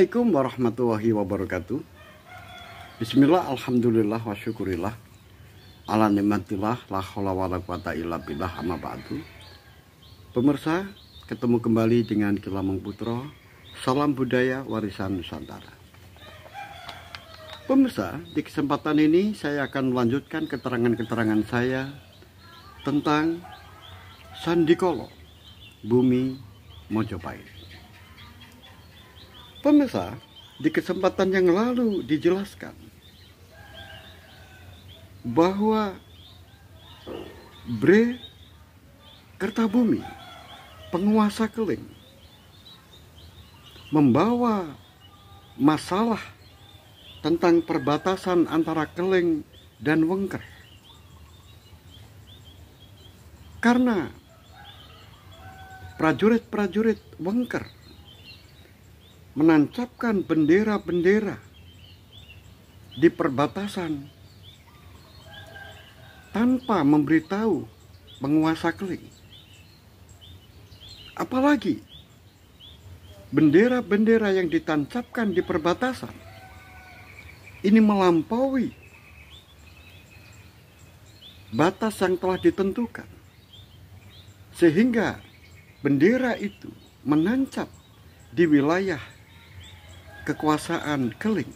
Assalamualaikum warahmatullahi wabarakatuh. Bismillah, alhamdulillah, wa syukurillah ala nikmatillah, la haula wala quwata illa billah, amma ba'du. Pemirsa, ketemu kembali dengan Kilamang Putra. Salam budaya warisan Nusantara. Pemirsa, di kesempatan ini saya akan melanjutkan keterangan-keterangan saya tentang Sandikolo, Bumi Mojopahit. Pemirsa, di kesempatan yang lalu dijelaskan bahwa Bre Kertabumi, penguasa Keling, membawa masalah tentang perbatasan antara Keling dan Wengker. Karena prajurit-prajurit Wengker menancapkan bendera-bendera di perbatasan tanpa memberitahu penguasa Keling. Apalagi bendera-bendera yang ditancapkan di perbatasan ini melampaui batas yang telah ditentukan, sehingga bendera itu menancap di wilayah kekuasaan Keling.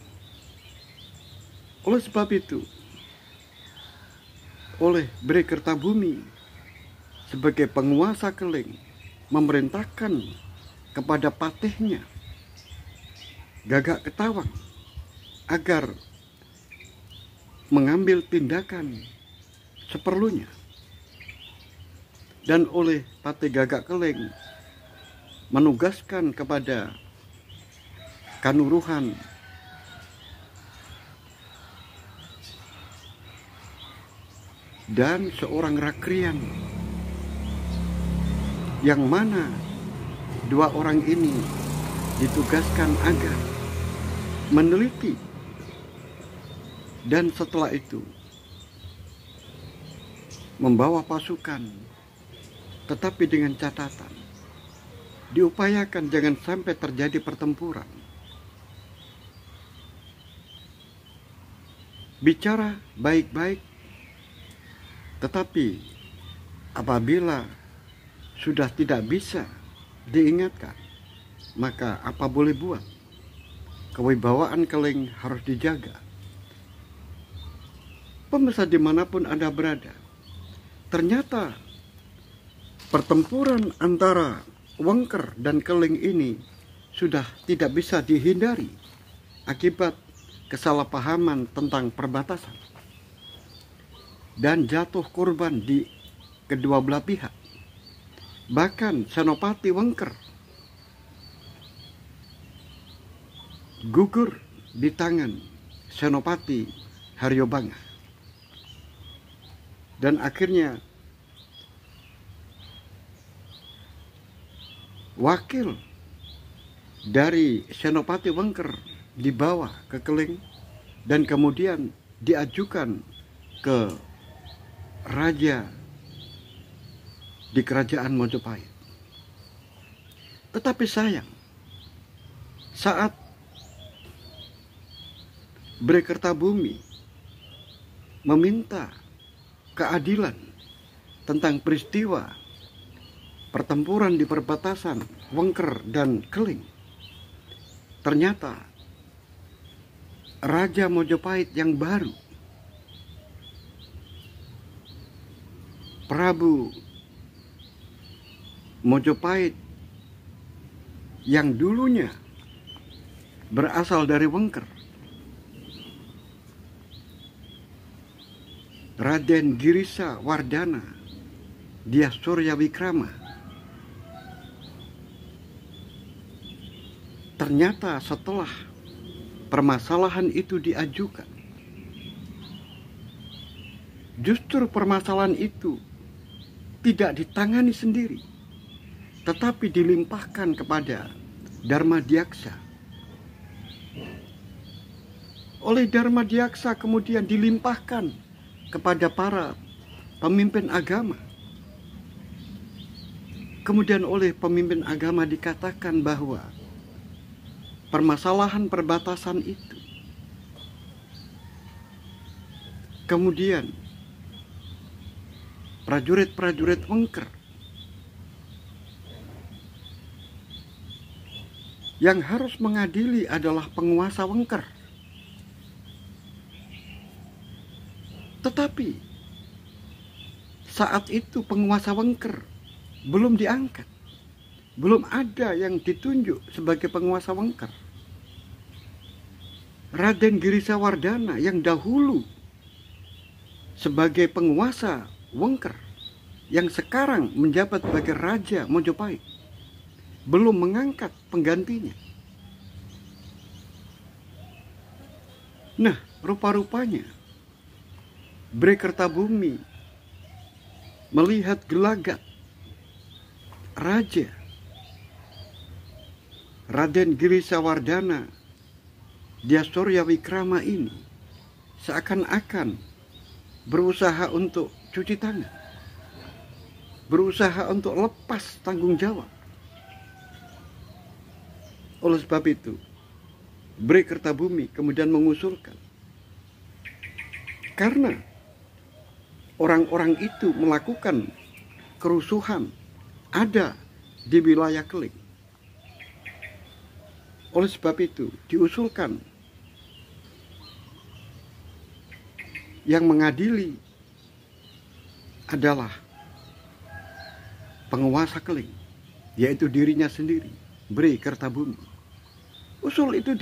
Oleh sebab itu, oleh Bre Kertabumi sebagai penguasa Keling memerintahkan kepada patihnya Gagak Ketawang agar mengambil tindakan seperlunya. Dan oleh Patih Gagak Keling menugaskan kepada Kanuruhan dan seorang Rakrian, yang mana dua orang ini ditugaskan agar meneliti, dan setelah itu membawa pasukan, tetapi dengan catatan diupayakan jangan sampai terjadi pertempuran. Bicara baik-baik, tetapi apabila sudah tidak bisa diingatkan, maka apa boleh buat? Kewibawaan Keling harus dijaga. Pemirsa dimanapun Anda berada, ternyata pertempuran antara Wengker dan Keling ini sudah tidak bisa dihindari akibat kesalahpahaman tentang perbatasan, dan jatuh korban di kedua belah pihak. Bahkan Senopati Wengker gugur di tangan Senopati Haryobanga, dan akhirnya wakil dari Senopati Wengker dibawa ke Keling dan kemudian diajukan ke raja di kerajaan Mojopahit. Tetapi sayang, saat Bre Kertabumi meminta keadilan tentang peristiwa pertempuran di perbatasan Wengker dan Keling, ternyata Raja Mojopahit yang baru, Prabu Mojopahit, yang dulunya berasal dari Wengker, Raden Girisa Wardana Dyah Surya Wikrama, ternyata setelah permasalahan itu diajukan, justru permasalahan itu tidak ditangani sendiri, tetapi dilimpahkan kepada Darmadiaksa. Oleh Darmadiaksa kemudian dilimpahkan kepada para pemimpin agama. Kemudian oleh pemimpin agama dikatakan bahwa permasalahan perbatasan itu. Kemudian prajurit-prajurit Wengker yang harus mengadili adalah penguasa Wengker. Tetapi saat itu penguasa Wengker belum diangkat. Belum ada yang ditunjuk sebagai penguasa Wengker. Raden Girisawardana yang dahulu sebagai penguasa Wengker, yang sekarang menjabat sebagai Raja Mojopahit, belum mengangkat penggantinya. Nah, rupa-rupanya Bre Kertabumi melihat gelagat Raja Raden Girisawardana Dyasorya Wikrama ini seakan-akan berusaha untuk cuci tangan, berusaha untuk lepas tanggung jawab. Oleh sebab itu, Bre Kertabumi kemudian mengusulkan, karena orang-orang itu melakukan kerusuhan ada di wilayah Keling. Oleh sebab itu, diusulkan yang mengadili adalah penguasa Keling, yaitu dirinya sendiri, Bre Kertabumi. Usul itu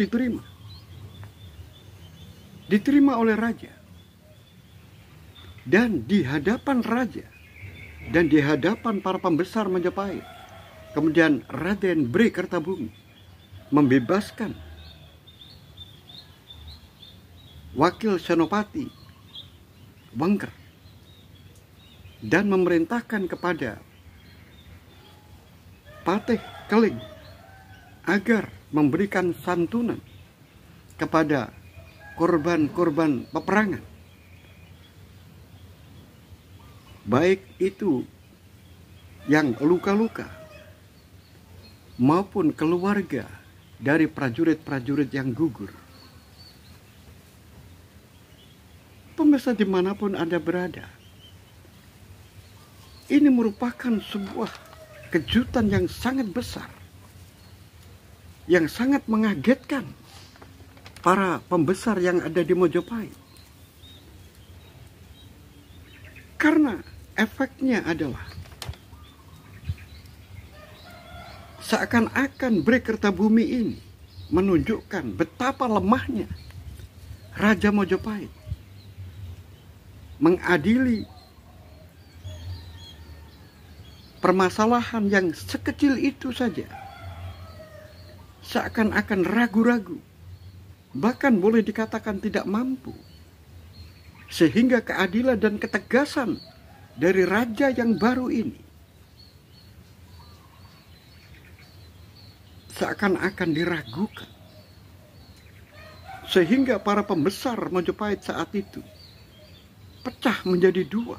diterima oleh raja, dan di hadapan raja dan di hadapan para pembesar Majapahit, kemudian Raden Bre Kertabumi membebaskan wakil senopati Wengker dan memerintahkan kepada Patih Keling agar memberikan santunan kepada korban-korban peperangan, baik itu yang luka-luka maupun keluarga dari prajurit-prajurit yang gugur. Pemirsa dimanapun Anda berada, ini merupakan sebuah kejutan yang sangat besar, yang sangat mengagetkan para pembesar yang ada di Mojopahit. Karena efeknya adalah seakan-akan Bre Kertabumi ini menunjukkan betapa lemahnya Raja Mojopahit mengadili permasalahan yang sekecil itu saja. Seakan-akan ragu-ragu, bahkan boleh dikatakan tidak mampu, sehingga keadilan dan ketegasan dari raja yang baru ini seakan-akan diragukan, sehingga para pembesar Majapahit saat itu pecah menjadi dua.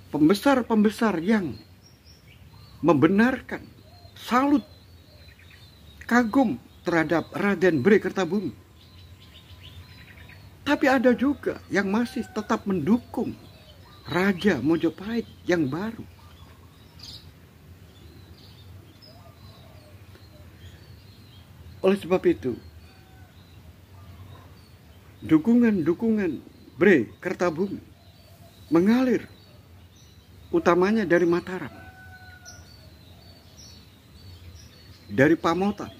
Pembesar-pembesar yang membenarkan, salut, kagum terhadap Raden Bre Kertabumi, tapi ada juga yang masih tetap mendukung Raja Mojopahit yang baru. Oleh sebab itu, dukungan-dukungan Bre Kertabumi mengalir utamanya dari Mataram, dari Pamotan,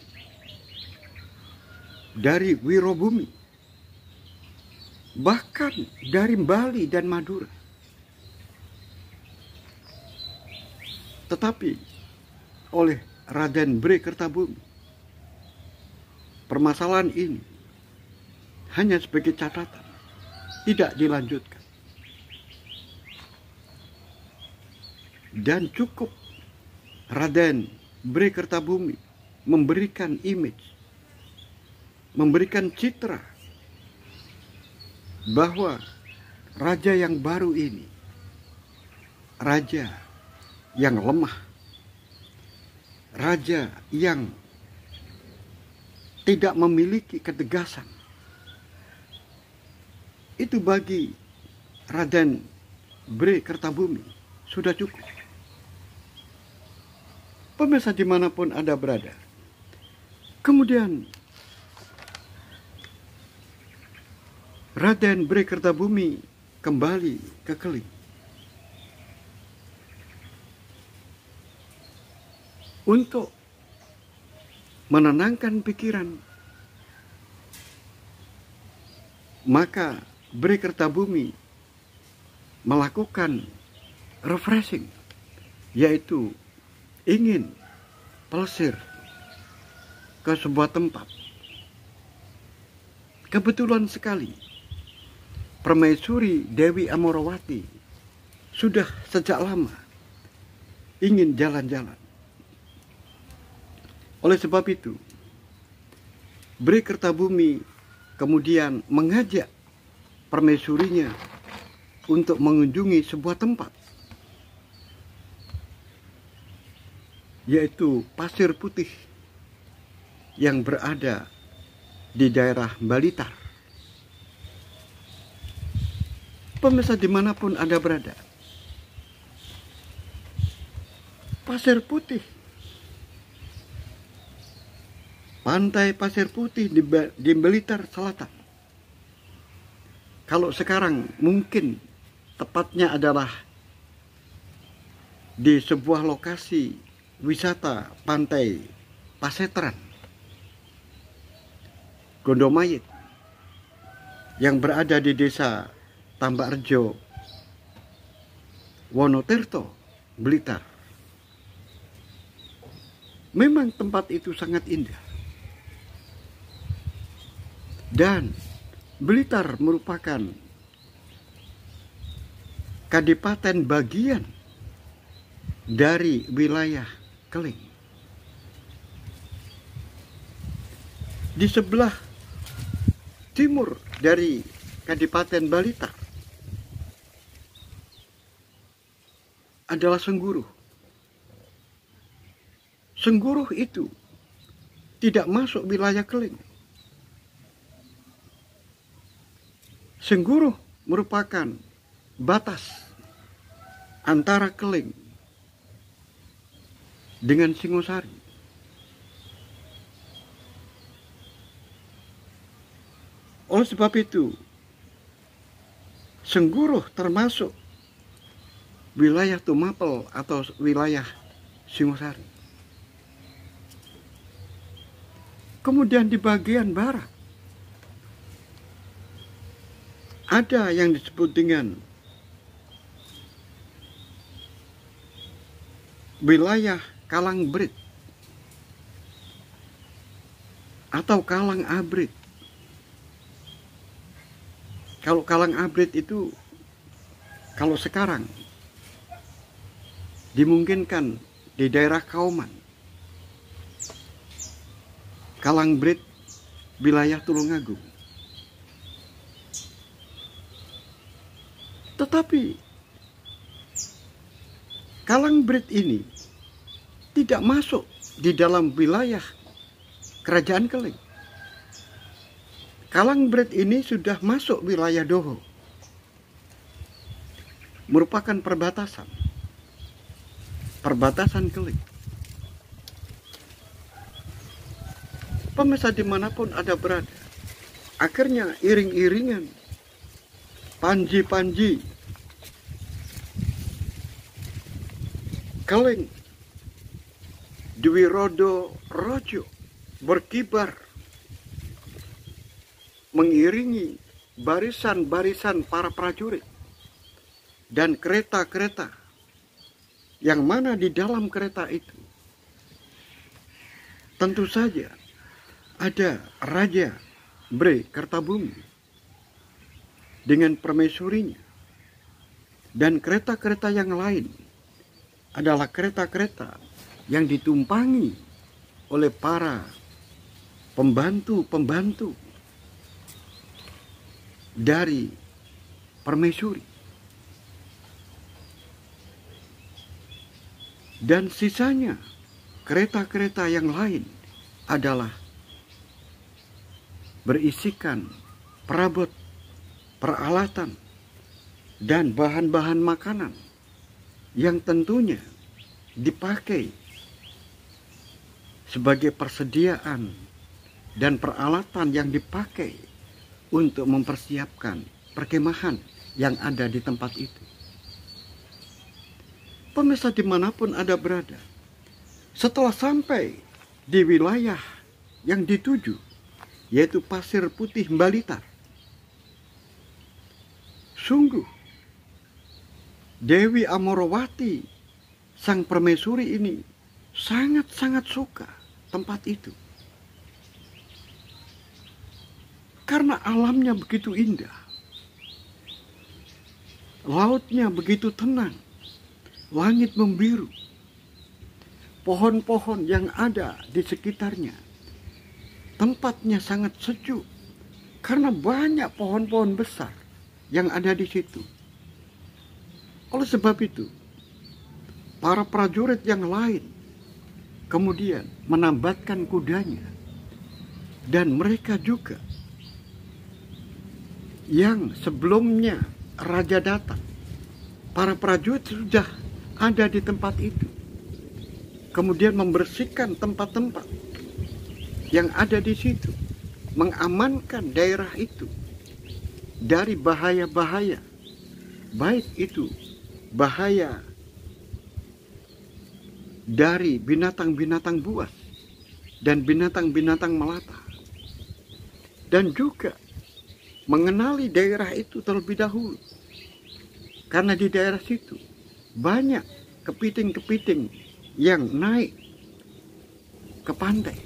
dari Wirobumi, bahkan dari Bali dan Madura. Tetapi oleh Raden Bre Kertabumi, permasalahan ini hanya sebagai catatan, tidak dilanjutkan. Dan cukup Raden Bre Kertabumi memberikan image, memberikan citra bahwa raja yang baru ini raja yang lemah, raja yang tidak memiliki ketegasan. Itu bagi Raden Bre Kertabumi sudah cukup. Pemirsa dimanapun Anda berada. Kemudian Raden Bre Kertabumi kembali ke Keling. Untuk menenangkan pikiran, maka Bre Kertabumi melakukan refreshing, yaitu ingin pelesir ke sebuah tempat. Kebetulan sekali Permaisuri Dewi Amorawati sudah sejak lama ingin jalan-jalan. Oleh sebab itu, Bre Kertabumi kemudian mengajak permaisurinya untuk mengunjungi sebuah tempat, yaitu Pasir Putih yang berada di daerah Blitar. Pemirsa dimanapun Anda berada, Pasir Putih, pantai Pasir Putih di Blitar Selatan. Kalau sekarang mungkin tepatnya adalah di sebuah lokasi wisata pantai Pasetran, Gondomayit, yang berada di desa Tambakrejo, Wonotirto, Blitar. Memang tempat itu sangat indah. Dan Blitar merupakan kadipaten bagian dari wilayah Keling. Di sebelah timur dari Kadipaten Blitar adalah Sengguruh. Sengguruh itu tidak masuk wilayah Keling. Sengguruh merupakan batas antara Keling dengan Singosari. Oleh sebab itu, Sengguruh termasuk wilayah Tumapel atau wilayah Singosari. Kemudian di bagian barat ada yang disebut dengan wilayah Kalangbrit atau Kalang Abrit. Kalau Kalang Abrit itu, kalau sekarang dimungkinkan di daerah Kauman. Kalangbrit wilayah Tulungagung. Tetapi Kalangbrit ini tidak masuk di dalam wilayah Kerajaan Keling. Kalangbrit ini sudah masuk wilayah Doho. Merupakan perbatasan Keling. Pemirsa dimanapun Anda berada, akhirnya iring-iringan panji-panji Keling Dwi Rodo Rojo berkibar mengiringi barisan-barisan para prajurit dan kereta-kereta, yang mana di dalam kereta itu tentu saja ada Raja Bre Kertabumi dengan permaisurinya, dan kereta-kereta yang lain adalah kereta-kereta yang ditumpangi oleh para pembantu-pembantu dari permaisuri. Dan sisanya kereta-kereta yang lain adalah berisikan perabot, peralatan, dan bahan-bahan makanan yang tentunya dipakai sebagai persediaan dan peralatan yang dipakai untuk mempersiapkan perkemahan yang ada di tempat itu. Pemirsa dimanapun Anda berada, setelah sampai di wilayah yang dituju, yaitu Pasir Putih Mbalitar, sungguh Dewi Amorowati, sang permaisuri ini, sangat-sangat suka tempat itu. Karena alamnya begitu indah, lautnya begitu tenang, langit membiru, pohon-pohon yang ada di sekitarnya, tempatnya sangat sejuk karena banyak pohon-pohon besar yang ada di situ. Oleh sebab itu, para prajurit yang lain kemudian menambatkan kudanya, dan mereka juga yang sebelumnya raja datang, para prajurit sudah ada di tempat itu, kemudian membersihkan tempat-tempat yang ada di situ, mengamankan daerah itu dari bahaya-bahaya, baik itu bahaya dari binatang-binatang buas dan binatang-binatang melata, dan juga mengenali daerah itu terlebih dahulu, karena di daerah situ banyak kepiting-kepiting yang naik ke pantai.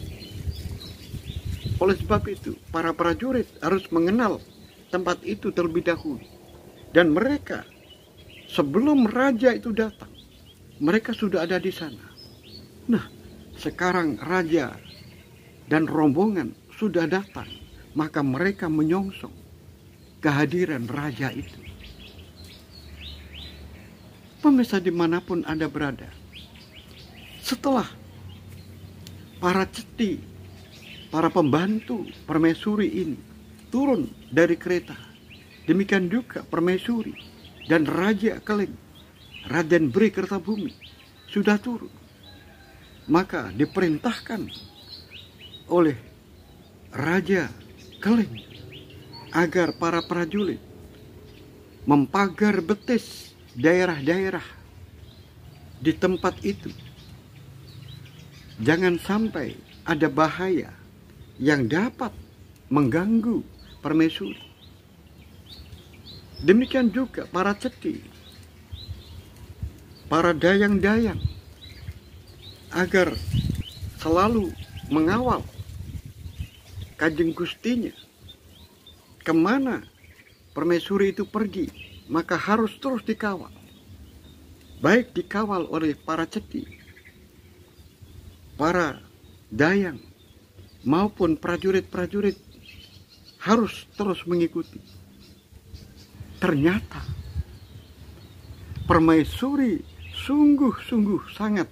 Oleh sebab itu, para prajurit harus mengenal tempat itu terlebih dahulu, dan mereka sebelum raja itu datang, mereka sudah ada di sana. Nah, sekarang raja dan rombongan sudah datang, maka mereka menyongsong kehadiran raja itu. Pemirsa dimanapun Anda berada, setelah para ceti, para pembantu permaisuri ini turun dari kereta, demikian juga permaisuri dan Raja Keleng, Raden Bri Kertabumi sudah turun. Maka diperintahkan oleh Raja Keleng agar para prajurit mempagar betis daerah-daerah di tempat itu. Jangan sampai ada bahaya yang dapat mengganggu permaisuri. Demikian juga para ceti, para dayang-dayang, agar selalu mengawal Kanjeng Gustinya. Kemana permaisuri itu pergi, maka harus terus dikawal. Baik dikawal oleh para ceti, para dayang, maupun prajurit-prajurit harus terus mengikuti. Ternyata permaisuri sungguh-sungguh sangat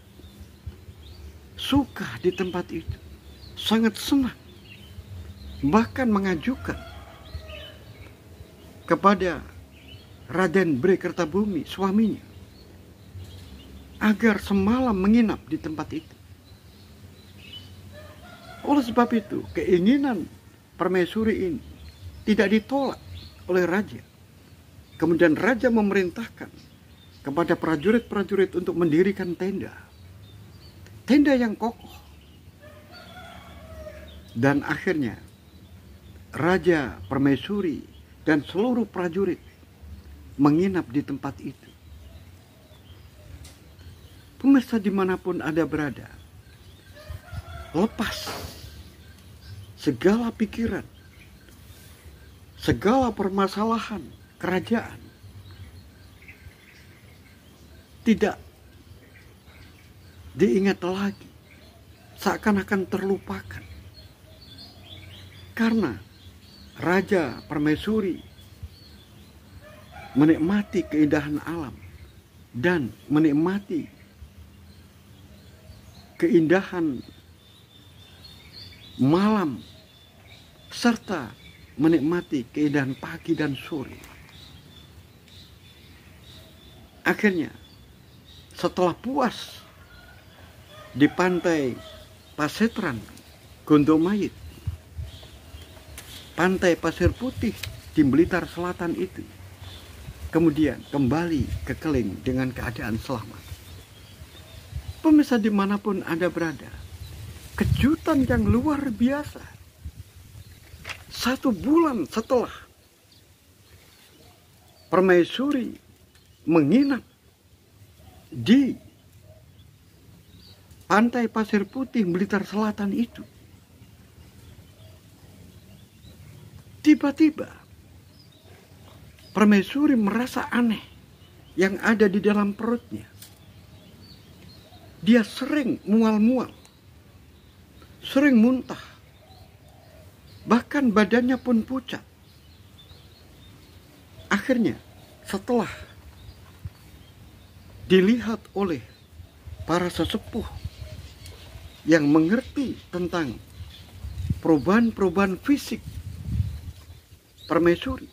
suka di tempat itu, sangat senang, bahkan mengajukan kepada Raden Bri Kertabumi, suaminya, agar semalam menginap di tempat itu. Oleh sebab itu, keinginan permaisuri ini tidak ditolak oleh raja. Kemudian raja memerintahkan kepada prajurit-prajurit untuk mendirikan tenda. Tenda yang kokoh. Dan akhirnya Raja Permaisuri dan seluruh prajurit menginap di tempat itu. Pemirsa dimanapun Anda berada, lepas segala pikiran, segala permasalahan kerajaan, tidak diingat lagi, seakan-akan terlupakan. Karena Raja Permaisuri menikmati keindahan alam dan menikmati keindahan malam serta menikmati keindahan pagi dan sore. Akhirnya setelah puas di pantai Pasetran, Gondomayit, pantai pasir putih di Blitar Selatan itu, kemudian kembali ke Keling dengan keadaan selamat. Pemirsa dimanapun Anda berada, kejutan yang luar biasa. 1 bulan setelah permaisuri menginap di pantai pasir putih Blitar Selatan itu, tiba-tiba permaisuri merasa aneh yang ada di dalam perutnya. Dia sering mual-mual, sering muntah, bahkan badannya pun pucat. Akhirnya setelah dilihat oleh para sesepuh yang mengerti tentang perubahan-perubahan fisik permaisuri,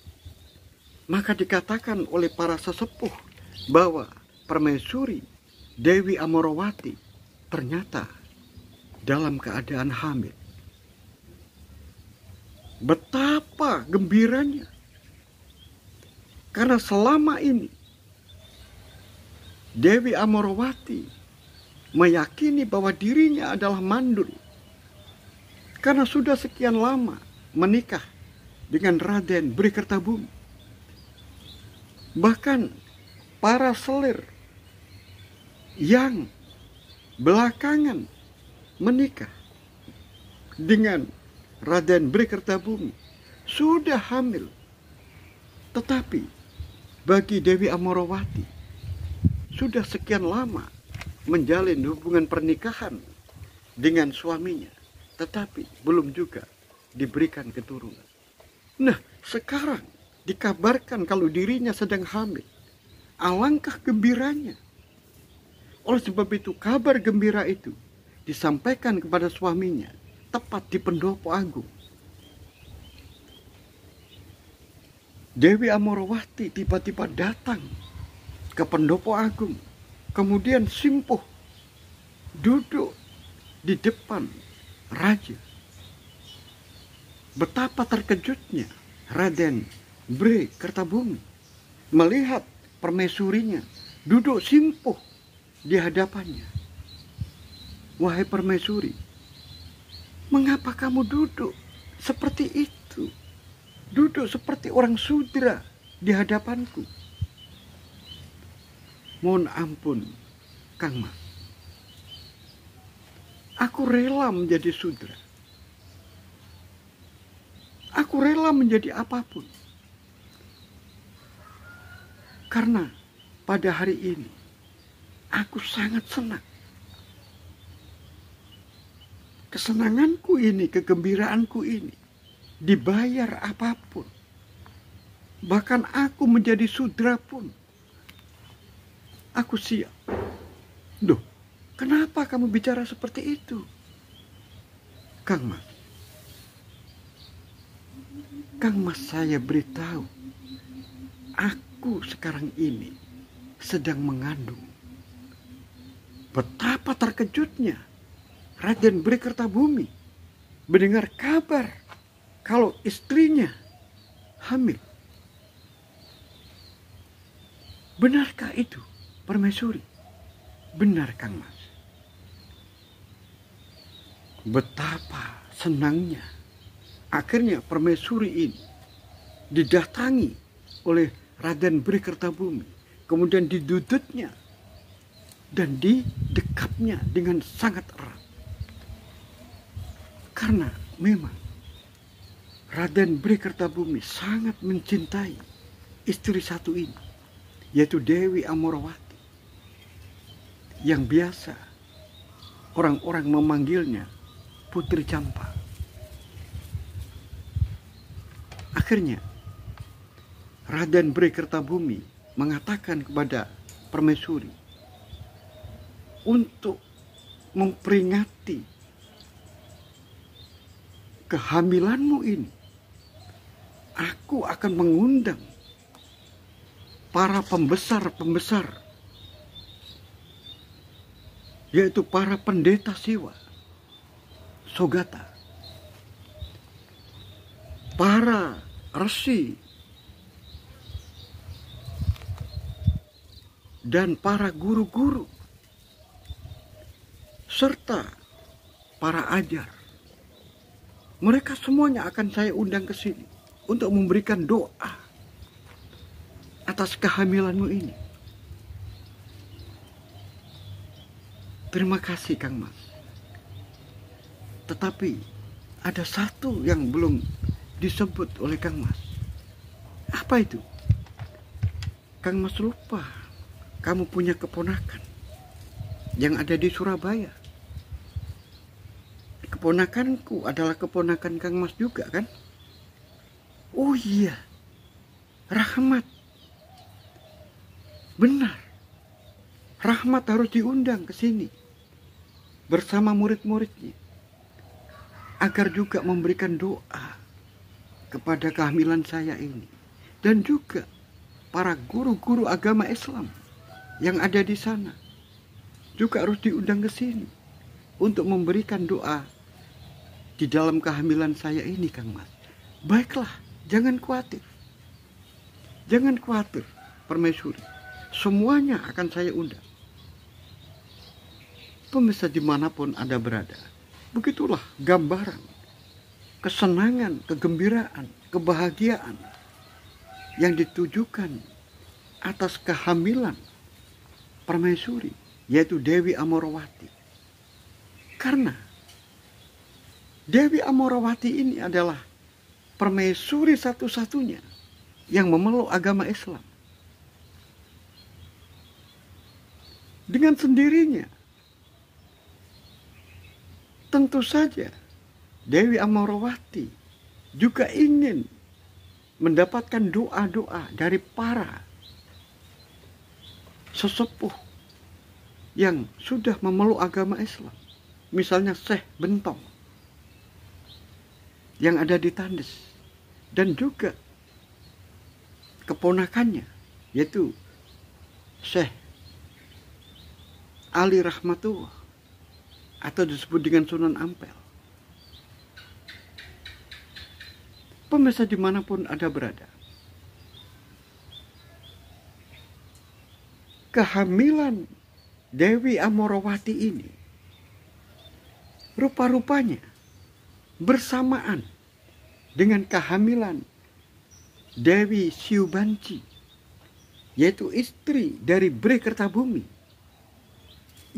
maka dikatakan oleh para sesepuh bahwa permaisuri Dewi Amorowati ternyata dalam keadaan hamil. Betapa gembiranya, karena selama ini Dewi Amorowati meyakini bahwa dirinya adalah mandul, karena sudah sekian lama menikah dengan Raden Bri Kertabumi. Bahkan para selir yang belakangan menikah dengan Raden Bri Kertabumi sudah hamil. Tetapi bagi Dewi Amorowati sudah sekian lama menjalin hubungan pernikahan dengan suaminya, tetapi belum juga diberikan keturunan. Nah, sekarang dikabarkan kalau dirinya sedang hamil. Alangkah gembiranya. Oleh sebab itu, kabar gembira itu disampaikan kepada suaminya tepat di Pendopo Agung. Dewi Amorowati tiba-tiba datang ke Pendopo Agung, kemudian simpuh duduk di depan raja. Betapa terkejutnya Raden Bri Kertabumi melihat permaisurinya duduk simpuh di hadapannya. Wahai permaisuri, mengapa kamu duduk seperti itu? Duduk seperti orang sudra di hadapanku. Mohon ampun, Kang Mas. Aku rela menjadi sudra. Aku rela menjadi apapun. Karena pada hari ini aku sangat senang. Kesenanganku ini, kegembiraanku ini dibayar apapun. Bahkan aku menjadi sudra pun aku siap. Duh, kenapa kamu bicara seperti itu, Kang Mas? Kang Mas, saya beritahu, aku sekarang ini sedang mengandung. Betapa terkejutnya Raden Bri Kertabumi mendengar kabar kalau istrinya hamil. Benarkah itu, permaisuri? Benar, Kang Mas. Betapa senangnya. Akhirnya permaisuri ini didatangi oleh Raden Bri Kertabumi, kemudian didudutnya dan didekapnya dengan sangat erat. Karena memang Raden Bri Kertabumi sangat mencintai istri satu ini, yaitu Dewi Amorowati, yang biasa orang-orang memanggilnya Putri Campa. Akhirnya Raden Bri Kertabumi mengatakan kepada permaisuri untuk memperingati kehamilanmu ini, aku akan mengundang para pembesar-pembesar, yaitu para pendeta Siwa, Sogata, para resi, dan para guru-guru, serta para ajar. Mereka semuanya akan saya undang ke sini untuk memberikan doa atas kehamilanmu ini. Terima kasih Kang Mas. Tetapi ada satu yang belum disebut oleh Kang Mas. Apa itu? Kang Mas lupa kamu punya keponakan yang ada di Surabaya. Keponakanku adalah keponakan Kang Mas juga kan? Oh iya, Rahmat. Benar. Rahmat harus diundang ke sini bersama murid-muridnya agar juga memberikan doa kepada kehamilan saya ini, dan juga para guru-guru agama Islam yang ada di sana juga harus diundang ke sini untuk memberikan doa di dalam kehamilan saya ini, Kang Mas. Baiklah, jangan khawatir. Jangan khawatir, Permaisuri. Semuanya akan saya undang. Pemirsa dimanapun Anda berada, begitulah gambaran kesenangan, kegembiraan, kebahagiaan yang ditujukan atas kehamilan Permaisuri, yaitu Dewi Amorawati. Karena Dewi Amorawati ini adalah permaisuri satu-satunya yang memeluk agama Islam. Dengan sendirinya, tentu saja Dewi Amorawati juga ingin mendapatkan doa-doa dari para sesepuh yang sudah memeluk agama Islam. Misalnya Syekh Bentong yang ada di Tandes, dan juga keponakannya yaitu Syekh Ali Rahmatullah atau disebut dengan Sunan Ampel. Pemirsa dimanapun Anda berada, kehamilan Dewi Amorawati ini rupa-rupanya bersamaan dengan kehamilan Dewi Siubanci, yaitu istri dari Bri Kertabumi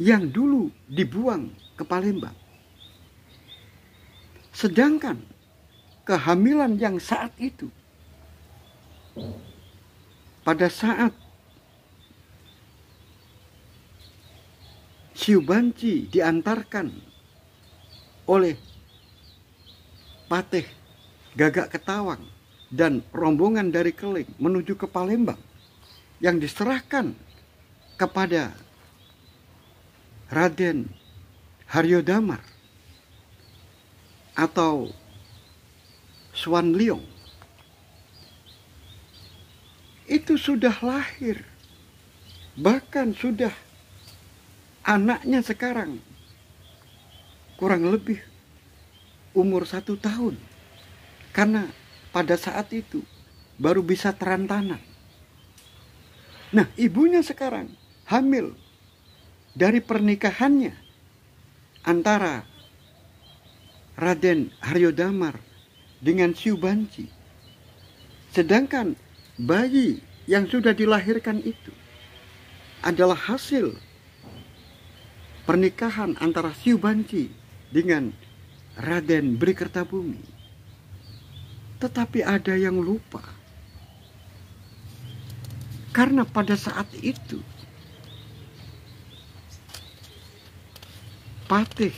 yang dulu dibuang ke Palembang. Sedangkan kehamilan yang saat itu, pada saat Siubanci diantarkan oleh Patih Gagak Ketawang dan rombongan dari Keling menuju ke Palembang, yang diserahkan kepada Raden Haryodamar atau Swan Liong, itu sudah lahir, bahkan sudah anaknya sekarang kurang lebih umur 1 tahun, karena pada saat itu baru bisa terantanan. Nah, ibunya sekarang hamil dari pernikahannya antara Raden Haryodamar dengan Siubanci. Sedangkan bayi yang sudah dilahirkan itu adalah hasil pernikahan antara Siubanci dengan Raden Bri Kertabumi. Tetapi ada yang lupa, karena pada saat itu Patih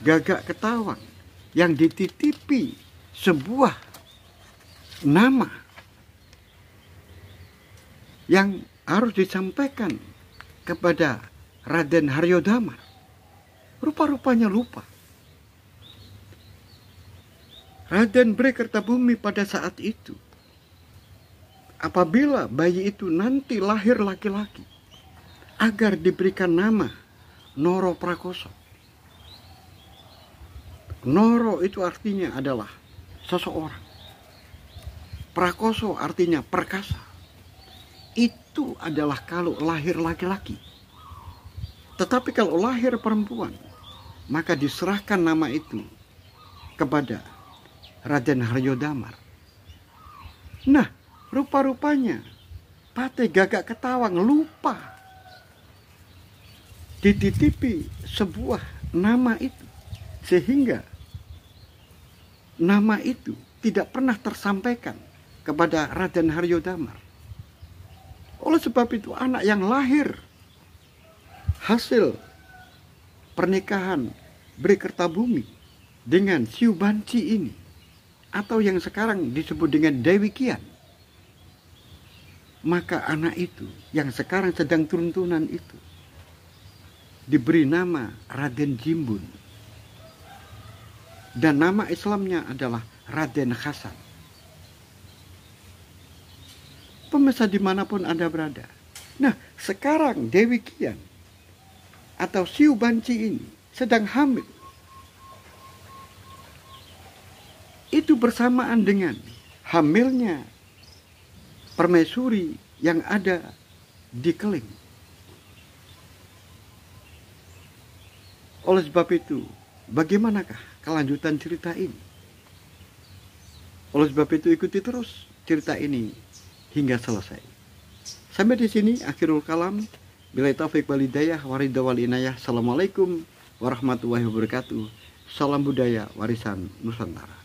Gagak Ketawang yang dititipi sebuah nama yang harus disampaikan kepada Raden Haryodamar, rupa-rupanya lupa. Raden Bhre Kertabumi pada saat itu, apabila bayi itu nanti lahir laki-laki, agar diberikan nama Noro Prakoso. Noro itu artinya adalah seseorang. Prakoso artinya perkasa. Itu adalah kalau lahir laki-laki. Tetapi kalau lahir perempuan, maka diserahkan nama itu kepada Raden Haryodamar. Nah, rupa-rupanya Patih Gagak Ketawang lupa dititipi sebuah nama itu, sehingga nama itu tidak pernah tersampaikan kepada Raden Haryodamar. Oleh sebab itu, anak yang lahir hasil pernikahan Bhre Kertabumi dengan Siu Banci ini, atau yang sekarang disebut dengan Dewi Kian, maka anak itu yang sekarang sedang turun-turunan itu diberi nama Raden Jimbun, dan nama Islamnya adalah Raden Hasan. Pemirsa dimanapun Anda berada. Nah, sekarang Dewi Kian atau Siu Banci ini sedang hamil. Itu bersamaan dengan hamilnya permaisuri yang ada di Keling. Oleh sebab itu, bagaimanakah kelanjutan cerita ini? Oleh sebab itu, ikuti terus cerita ini hingga selesai. Sampai di sini akhirul kalam. Billahi taufiq wal hidayah waridha wal inayah. Assalamualaikum warahmatullahi wabarakatuh. Salam budaya warisan Nusantara.